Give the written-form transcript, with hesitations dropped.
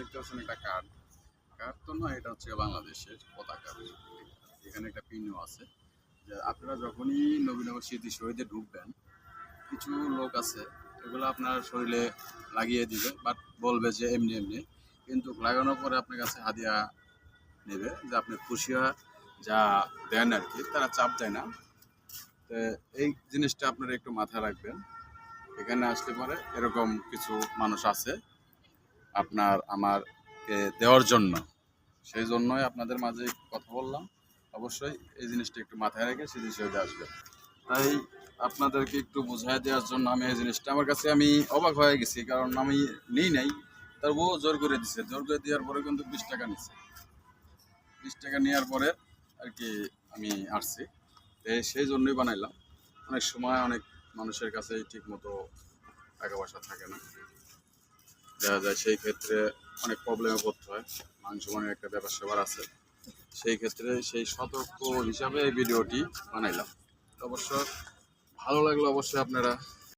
দেখতে পাচ্ছেন একটা কার্ড। কার্ড তো নয়, এটা হচ্ছে বাংলাদেশের পতাকা। এখানে একটা পিনও আছে যে আপনারা যখনই নবীনগর স্মৃতি শহীদে ঢুকবেন, কিছু লোক আছে এগুলো আপনার শরীরে লাগিয়ে দিবে, বাট বলবে যে এমনি এমনি, কিন্তু লাগানোর পরে আপনার কাছে হাদিয়া নেবে যে আপনি খুশি হয়ে যা দেন আর কি, তারা চাপ দেয় না। তো এই জিনিসটা আপনারা একটু মাথায় রাখবেন। এখানে আসলে পরে এরকম কিছু মানুষ আছে আপনার আমাকে দেওয়ার জন্য, সেই জন্যই আপনাদের মাঝে কথা বললাম। অবশ্যই এই জিনিসটা একটু মাথায় রেখে স্মৃতি শহীদে আসবে। তাই আপনাদেরকে একটু বোঝায় দেওয়ার জন্য আমি এই জিনিসটা, আমার কাছে আমি অবাক হয়ে গেছি, কারণ আমি নিই নাই, তার ও জোর করে দিছে। জোর করে দেওয়ার পরে কিন্তু 20 টাকা নিচ্ছে। 20 টাকা নেওয়ার পরে আর কি আমি আসছি। সেই জন্যই বানাইলাম। অনেক সময় অনেক মানুষের কাছে ঠিক মতো টাকা পয়সা থাকে না, দেখা যায় সেই ক্ষেত্রে অনেক প্রবলেমে পড়তে হয়। মাংস মানের একটা ব্যাপার স্যাপার আছে, সেই ক্ষেত্রে সেই সতর্ক হিসাবে এই ভিডিওটি বানাইলাম। অবশ্য ভালো লাগলে অবশ্যই আপনারা